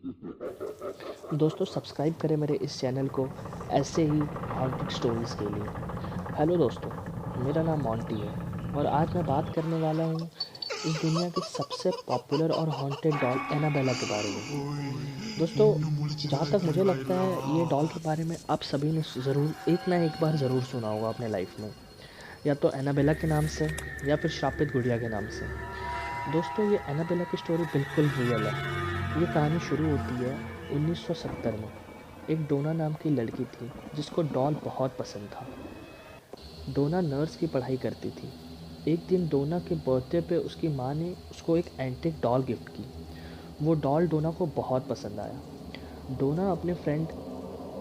दोस्तों सब्सक्राइब करें मेरे इस चैनल को ऐसे ही हॉन्टेड स्टोरीज़ के लिए। हेलो दोस्तों, मेरा नाम मोंटी है और आज मैं बात करने वाला हूँ इस दुनिया की सबसे पॉपुलर और हॉन्टेड डॉल एनाबेला के बारे में। दोस्तों, जहाँ तक मुझे लगता है ये डॉल के बारे में आप सभी ने ज़रूर एक ना एक बार ज़रूर सुना होगा अपने लाइफ में, या तो एनाबेला के नाम से या फिर श्रापित गुड़िया के नाम से। दोस्तों, ये एनाबेला की स्टोरी बिल्कुल रियल है। ये कहानी शुरू होती है 1970 में। एक डोना नाम की लड़की थी जिसको डॉल बहुत पसंद था। डोना नर्स की पढ़ाई करती थी। एक दिन डोना के बर्थडे पे उसकी माँ ने उसको एक एंटिक डॉल गिफ्ट की। वो डॉल डोना को बहुत पसंद आया। डोना अपने फ्रेंड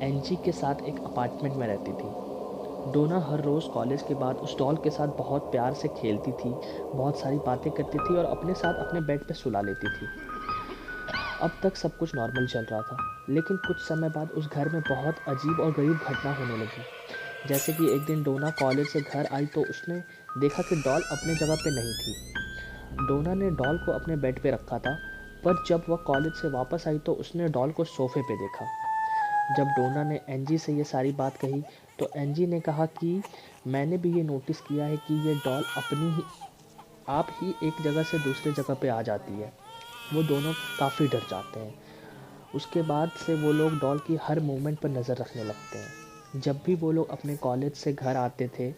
एनजी के साथ एक अपार्टमेंट में रहती थी। डोना हर रोज़ कॉलेज के बाद उस डॉल के साथ बहुत प्यार से खेलती थी, बहुत सारी बातें करती थी और अपने साथ अपने बेड पे सुला लेती थी। अब तक सब कुछ नॉर्मल चल रहा था, लेकिन कुछ समय बाद उस घर में बहुत अजीब और गरीब घटना होने लगी। जैसे कि एक दिन डोना कॉलेज से घर आई तो उसने देखा कि डॉल अपने जगह पे नहीं थी। डोना ने डॉल को अपने बेड पे रखा था, पर जब वह कॉलेज से वापस आई तो उसने डॉल को सोफे पे देखा। जब डोना ने एनजी से ये सारी बात कही तो एनजी ने कहा कि मैंने भी ये नोटिस किया है कि ये डॉल अपनी ही आप ही एक जगह से दूसरी जगह पे आ जाती है। वो दोनों काफ़ी डर जाते हैं। उसके बाद से वो लोग डॉल की हर मूवमेंट पर नज़र रखने लगते हैं। जब भी वो लोग अपने कॉलेज से घर आते थे,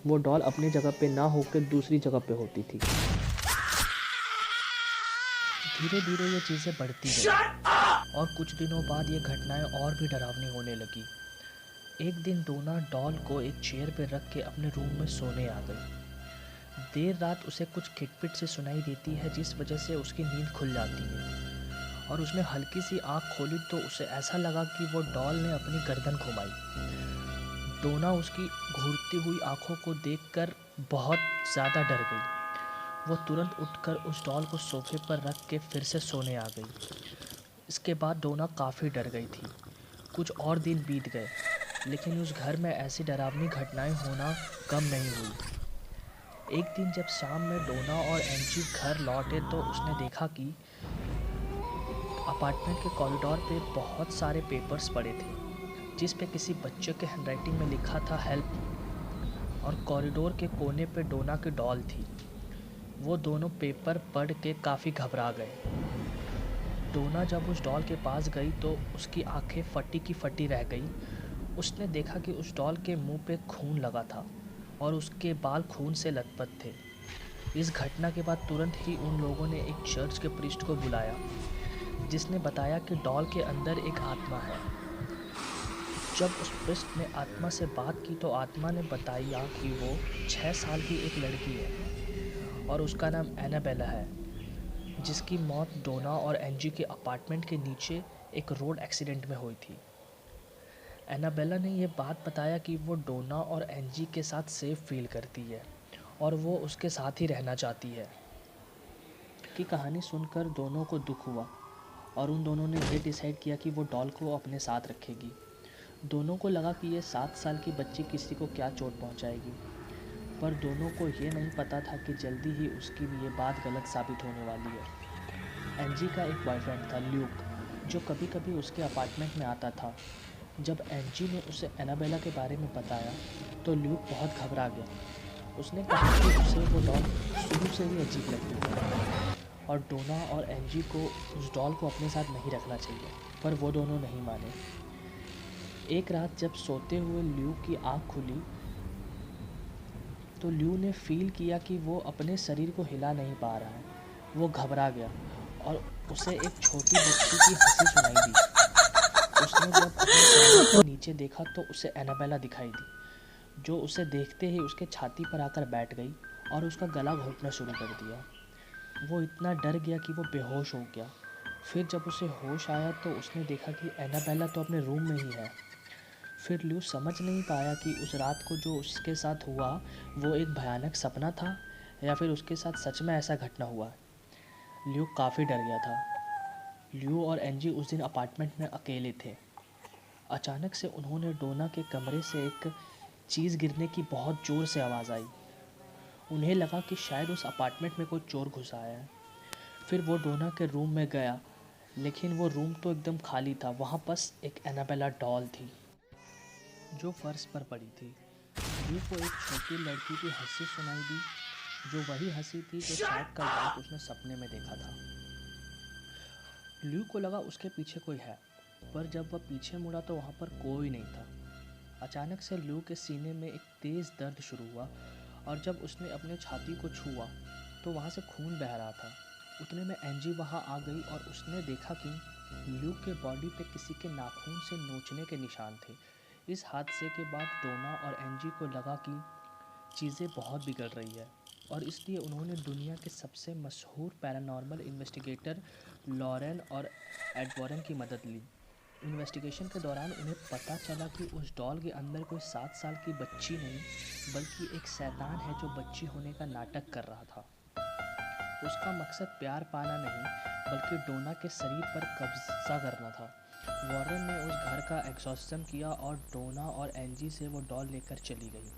वो डॉल अपनी जगह पे ना होकर दूसरी जगह पे होती थी। धीरे धीरे ये चीज़ें बढ़ती गई और कुछ दिनों बाद ये घटनाएं और भी डरावनी होने लगी। एक दिन डोना डॉल को एक चेयर पर रख के अपने रूम में सोने आ गई। देर रात उसे कुछ खिटपिट से सुनाई देती है जिस वजह से उसकी नींद खुल जाती है और उसने हल्की सी आँख खोली तो उसे ऐसा लगा कि वो डॉल ने अपनी गर्दन घुमाई। डोना उसकी घूरती हुई आंखों को देखकर बहुत ज़्यादा डर गई। वो तुरंत उठकर उस डॉल को सोफे पर रख के फिर से सोने आ गई। इसके बाद डोना काफ़ी डर गई थी। कुछ और दिन बीत गए, लेकिन उस घर में ऐसी डरावनी घटनाएं होना कम नहीं हुई। एक दिन जब शाम में डोना और एंजी घर लौटे तो उसने देखा कि अपार्टमेंट के कॉरिडोर पे बहुत सारे पेपर्स पड़े थे जिस पे किसी बच्चे के हैंडराइटिंग में लिखा था हेल्प, और कॉरिडोर के कोने पे डोना की डॉल थी। वो दोनों पेपर पढ़ के काफ़ी घबरा गए। डोना जब उस डॉल के पास गई तो उसकी आंखें फटी की फटी रह गई। उसने देखा कि उस डॉल के मुंह पे खून लगा था और उसके बाल खून से लथपथ थे। इस घटना के बाद तुरंत ही उन लोगों ने एक चर्च के प्रीस्ट को बुलाया जिसने बताया कि डॉल के अंदर एक आत्मा है। जब उस प्रीस्ट ने आत्मा से बात की तो आत्मा ने बताया कि वो 6 साल की एक लड़की है और उसका नाम एनाबेला है, जिसकी मौत डोना और एनजी के अपार्टमेंट के नीचे एक रोड एक्सीडेंट में हुई थी। एनाबेला ने यह बात बताया कि वो डोना और एनजी के साथ सेफ फील करती है और वो उसके साथ ही रहना चाहती है। की कहानी सुनकर दोनों को दुख हुआ और उन दोनों ने ये डिसाइड किया कि वो डॉल को अपने साथ रखेगी। दोनों को लगा कि ये 7 साल की बच्ची किसी को क्या चोट पहुंचाएगी, पर दोनों को ये नहीं पता था कि जल्दी ही उसकी भी ये बात गलत साबित होने वाली है। एनजी का एक बॉयफ्रेंड था ल्यूक, जो कभी कभी उसके अपार्टमेंट में आता था। जब एनजी ने उसे एनाबेला के बारे में बताया तो ल्यूक बहुत घबरा गया। उसने कहा कि उसे वो डॉल शुरू से ही अजीब लगती थी और डोना और एनजी को उस डॉल को अपने साथ नहीं रखना चाहिए, पर वो दोनों नहीं माने। एक रात जब सोते हुए ल्यू की आँख खुली तो ल्यू ने फील किया कि वो अपने शरीर को हिला नहीं पा रहा है। वो घबरा गया और उसे एक छोटी बच्ची की हंसी सुनाई दी। उसने जब अपने चेहरे पर नीचे देखा तो उसे एनाबेला दिखाई दी, जो उसे देखते ही उसके छाती पर आकर बैठ गई और उसका गला घोंटना शुरू कर दिया। वो इतना डर गया कि वो बेहोश हो गया। फिर जब उसे होश आया तो उसने देखा कि एनाबेला तो अपने रूम में ही है। फिर ल्यू समझ नहीं पाया कि उस रात को जो उसके साथ हुआ वो एक भयानक सपना था या फिर उसके साथ सच में ऐसा घटना हुआ। ल्यू काफ़ी डर गया था। ल्यू और एनजी उस दिन अपार्टमेंट में अकेले थे। अचानक से उन्होंने डोना के कमरे से एक चीज़ गिरने की बहुत ज़ोर से आवाज़ आई। उन्हें लगा कि शायद उस अपार्टमेंट में कोई चोर घुस आया है। फिर वो डोना के रूम में गया, लेकिन वो रूम तो एकदम खाली था। वहाँ बस एक एनाबेला डॉल थी जो फर्श पर पड़ी थी। ल्यू को एक छोटी लड़की की हंसी सुनाई दी, जो वही हंसी थी जो शायद कल रात उसने सपने में देखा था। ल्यू को लगा उसके पीछे कोई है, पर जब वह पीछे मुड़ा तो वहाँ पर कोई नहीं था। अचानक से ल्यू के सीने में एक तेज़ दर्द शुरू हुआ और जब उसने अपने छाती को छुआ तो वहाँ से खून बह रहा था। उतने में एंजी वहाँ आ गई और उसने देखा कि ल्यू के बॉडी पे किसी के नाखून से नोचने के निशान थे। इस हादसे के बाद डोना और एंजी को लगा कि चीज़ें बहुत बिगड़ रही है और इसलिए उन्होंने दुनिया के सबसे मशहूर पैरानॉर्मल इन्वेस्टिगेटर लॉरेन और एडवॉरन की मदद ली। इन्वेस्टिगेशन के दौरान उन्हें पता चला कि उस डॉल के अंदर कोई 7 साल की बच्ची नहीं, बल्कि एक शैतान है जो बच्ची होने का नाटक कर रहा था। उसका मकसद प्यार पाना नहीं, बल्कि डोना के शरीर पर कब्जा करना था। वॉरेन ने उस घर का एग्जॉर्सिज्म किया और डोना और एंजी से वो डॉल लेकर चली गई।